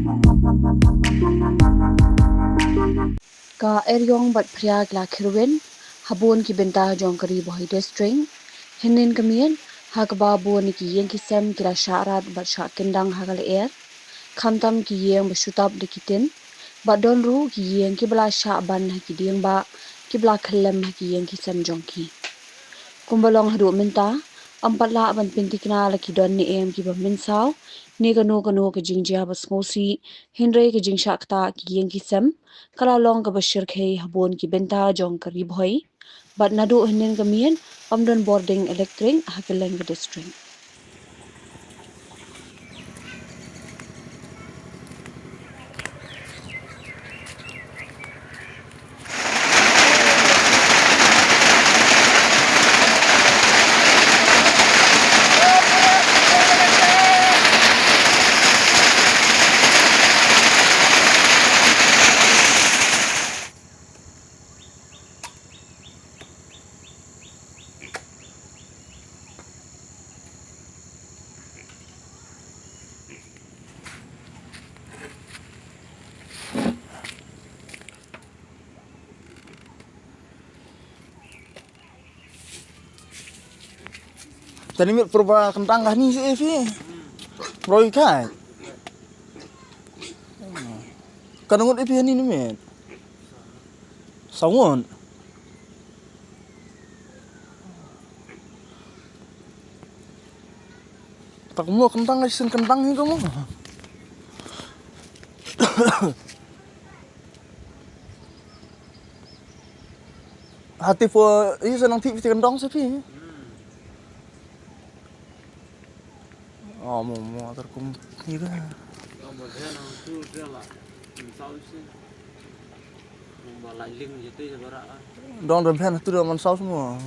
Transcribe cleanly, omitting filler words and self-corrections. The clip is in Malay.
Ka eryong bat priya la khirwin habon ki benta jong kari boy string hinin kamien hakba bon ki yeng ki sem kira syarat bat syak kendang hakal er khantam ki yeng besutab dikitin badon ru ki yeng ki bala syak ban ki dieng ba ki bala khlem ki yeng ki sem jong ki kumbalong hadu minta ampat la ban pintikna la ki don ni em ki ba minsaw ni kanu ke jingjia bas ngosi hinre ke jingsha kta ki yeng ki sem kala long ka bashir khei habon ki benta jong kari bhoi bat nadu hinin kamien amdon boarding electric hakeleng district Tadi mit purba kentang kah ni si Evi. Roy kai. Kanungut Evi ni mit. Sangun. Tak mau kentang sin kentang ni kamu. Hati po ini senang tip kentang sepi. Oh, mau terkum ni dah. Dong rempen tu dah mansau semua.